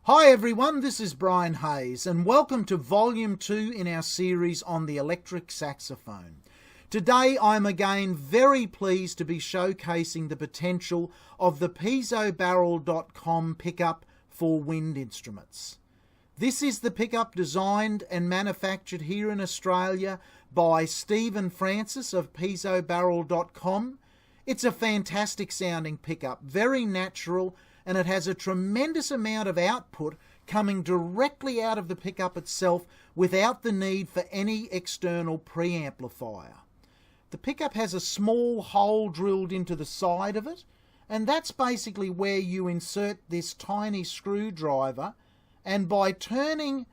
Hi everyone, this is Brian Hayes and welcome to Volume 2 in our series on the electric saxophone. Today I'm again very pleased to be showcasing the potential of the piezobarrel.com pickup for wind instruments. This is the pickup designed and manufactured here in Australia by Stephen Francis of piezobarrel.com. It's a fantastic sounding pickup, very natural, and it has a tremendous amount of output coming directly out of the pickup itself without the need for any external preamplifier. The pickup has a small hole drilled into the side of it, and that's basically where you insert this tiny screwdriver, and by turning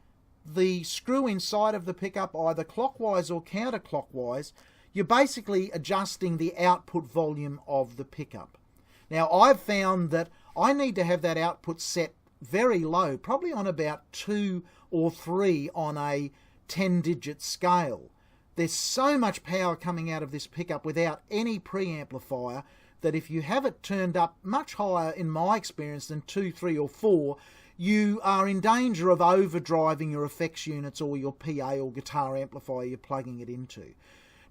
the screw inside of the pickup either clockwise or counterclockwise, you're basically adjusting the output volume of the pickup. Now, I've found that I need to have that output set very low, probably on about 2 or 3 on a 10-digit scale. There's so much power coming out of this pickup without any preamplifier that if you have it turned up much higher, in my experience, than 2, 3 or 4, you are in danger of overdriving your effects units or your PA or guitar amplifier you're plugging it into.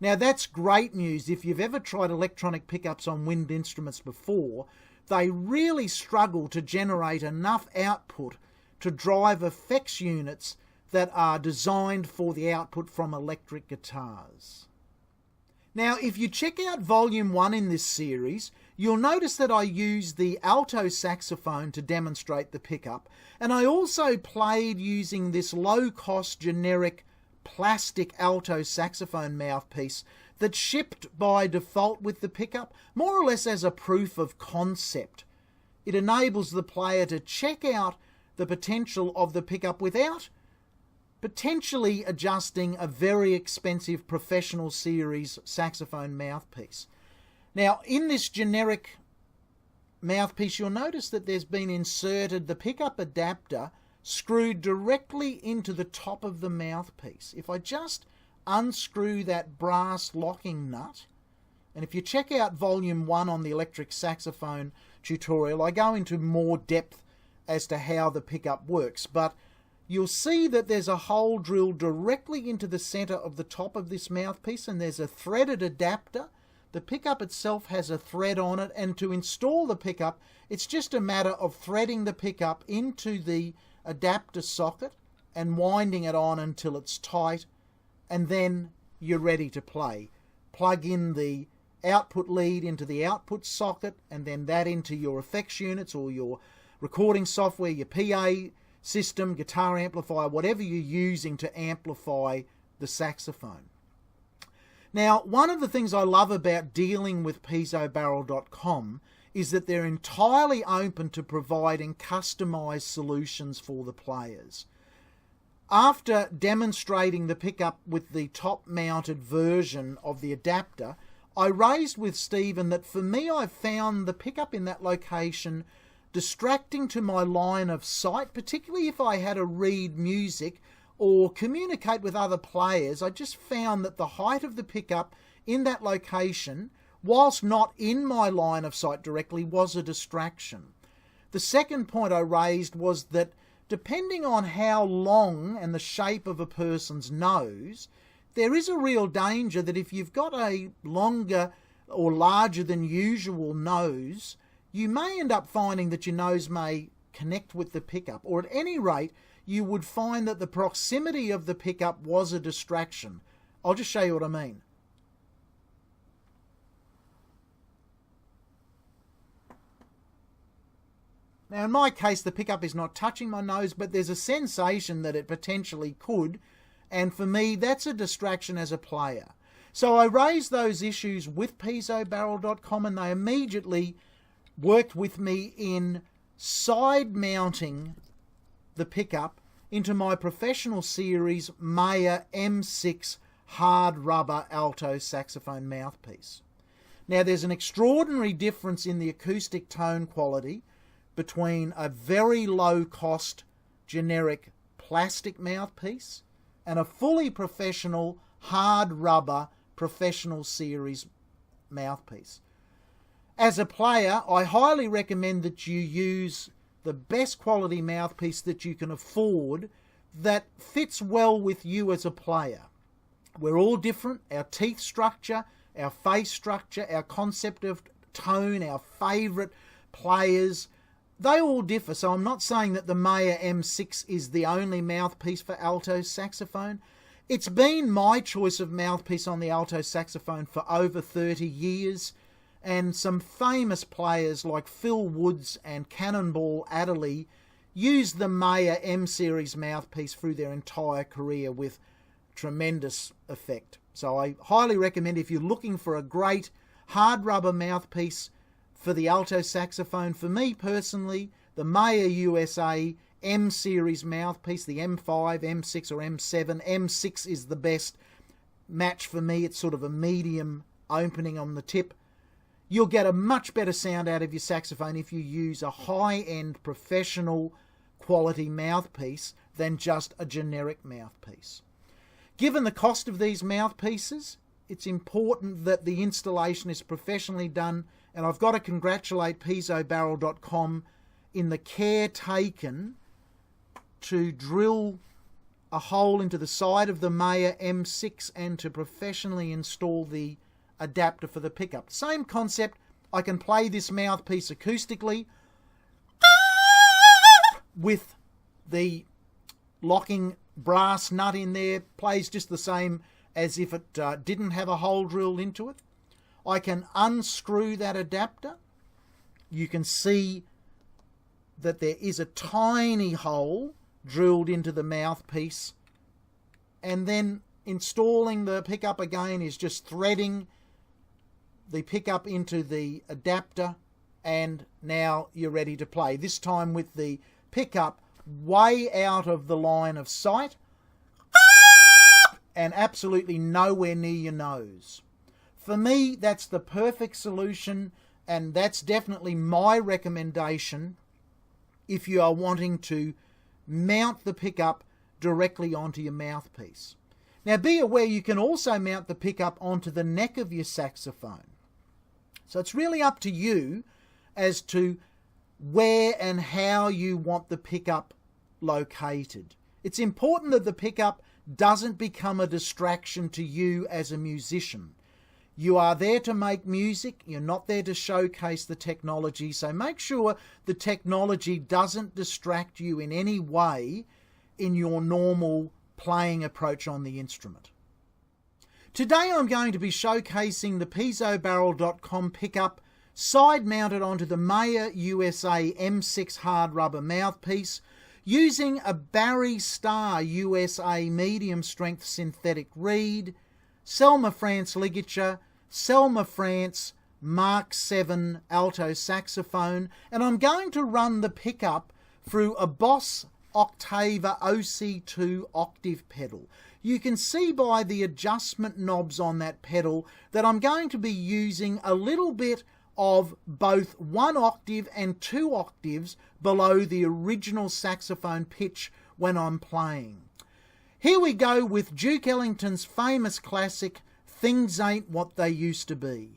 Now, that's great news. If you've ever tried electronic pickups on wind instruments before, they really struggle to generate enough output to drive effects units that are designed for the output from electric guitars. Now, if you check out Volume 1 in this series, you'll notice that I used the alto saxophone to demonstrate the pickup, and I also played using this low-cost generic plastic alto saxophone mouthpiece that shipped by default with the pickup, more or less as a proof of concept. It enables the player to check out the potential of the pickup without potentially adjusting a very expensive professional series saxophone mouthpiece. Now, in this generic mouthpiece, you'll notice that there's been inserted the pickup adapter screwed directly into the top of the mouthpiece. If I just unscrew that brass locking nut, and if you check out Volume 1 on the electric saxophone tutorial, I go into more depth as to how the pickup works, but you'll see that there's a hole drilled directly into the center of the top of this mouthpiece, and there's a threaded adapter. The pickup itself has a thread on it, and to install the pickup, it's just a matter of threading the pickup into the adapter socket and winding it on until it's tight, and then you're ready to play. Plug in the output lead into the output socket, and then that into your effects units or your recording software, your PA system, guitar amplifier, whatever you're using to amplify the saxophone. Now, one of the things I love about dealing with piezobarrel.com is that they're entirely open to providing customized solutions for the players. After demonstrating the pickup with the top-mounted version of the adapter, I raised with Stephen that for me I found the pickup in that location distracting to my line of sight, particularly if I had to read music or communicate with other players. I just found that the height of the pickup in that location, whilst not in my line of sight directly, was a distraction. The second point I raised was that depending on how long and the shape of a person's nose, there is a real danger that if you've got a longer or larger than usual nose, you may end up finding that your nose may connect with the pickup, or at any rate, you would find that the proximity of the pickup was a distraction. I'll just show you what I mean. Now, in my case, the pickup is not touching my nose, but there's a sensation that it potentially could, and for me, that's a distraction as a player. So I raised those issues with piezobarrel.com, and they immediately worked with me in side mounting the pickup into my professional series Mayer M6 hard rubber alto saxophone mouthpiece. Now, there's an extraordinary difference in the acoustic tone quality between a very low cost generic plastic mouthpiece and a fully professional hard rubber professional series mouthpiece. As a player, I highly recommend that you use the best quality mouthpiece that you can afford that fits well with you as a player. We're all different. Our teeth structure, our face structure, our concept of tone, our favourite players, they all differ. So I'm not saying that the Mayer M6 is the only mouthpiece for alto saxophone. It's been my choice of mouthpiece on the alto saxophone for over 30 years, and some famous players like Phil Woods and Cannonball Adderley used the Mayer M series mouthpiece through their entire career with tremendous effect. So I highly recommend, if you're looking for a great hard rubber mouthpiece for the alto saxophone, for me personally, the Mayer USA M series mouthpiece, the M5, M6 or M7. M6 is the best match for me. It's sort of a medium opening on the tip. You'll get a much better sound out of your saxophone if you use a high-end professional quality mouthpiece than just a generic mouthpiece. Given the cost of these mouthpieces, it's important that the installation is professionally done, and I've got to congratulate piezobarrel.com in the care taken to drill a hole into the side of the Mayer M6 and to professionally install the adapter for the pickup. Same concept. I can play this mouthpiece acoustically with the locking brass nut in there. Plays just the same as if it didn't have a hole drilled into it. I can unscrew that adapter. You can see that there is a tiny hole drilled into the mouthpiece, and then installing the pickup again is just threading the pickup into the adapter, and now you're ready to play. This time with the pickup way out of the line of sight and absolutely nowhere near your nose. For me, that's the perfect solution, and that's definitely my recommendation if you are wanting to mount the pickup directly onto your mouthpiece. Now be aware you can also mount the pickup onto the neck of your saxophone. So it's really up to you as to where and how you want the pickup located. It's important that the pickup doesn't become a distraction to you as a musician. You are there to make music, you're not there to showcase the technology, so make sure the technology doesn't distract you in any way in your normal playing approach on the instrument. Today I'm going to be showcasing the piezobarrel.com pickup side mounted onto the Mayer USA M6 hard rubber mouthpiece using a Barry Star USA medium strength synthetic reed, Selma France ligature, Selma France Mark 7 alto saxophone, and I'm going to run the pickup through a BOSS Octaver OC2 octave pedal. You can see by the adjustment knobs on that pedal that I'm going to be using a little bit of both 1 octave and 2 octaves below the original saxophone pitch when I'm playing. Here we go with Duke Ellington's famous classic, Things Ain't What They Used to Be.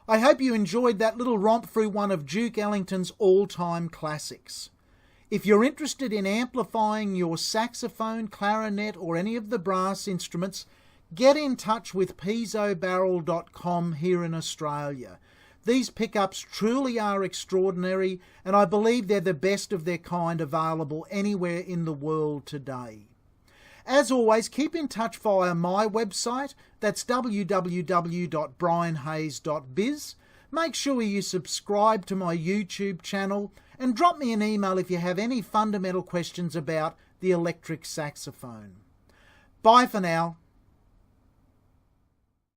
I hope you enjoyed that little romp through one of Duke Ellington's all-time classics. If you're interested in amplifying your saxophone, clarinet or any of the brass instruments, get in touch with piezobarrel.com here in Australia. These pickups truly are extraordinary, and I believe they're the best of their kind available anywhere in the world today. As always, keep in touch via my website, that's www.brianhayes.biz. Make sure you subscribe to my YouTube channel and drop me an email if you have any fundamental questions about the electric saxophone. Bye for now.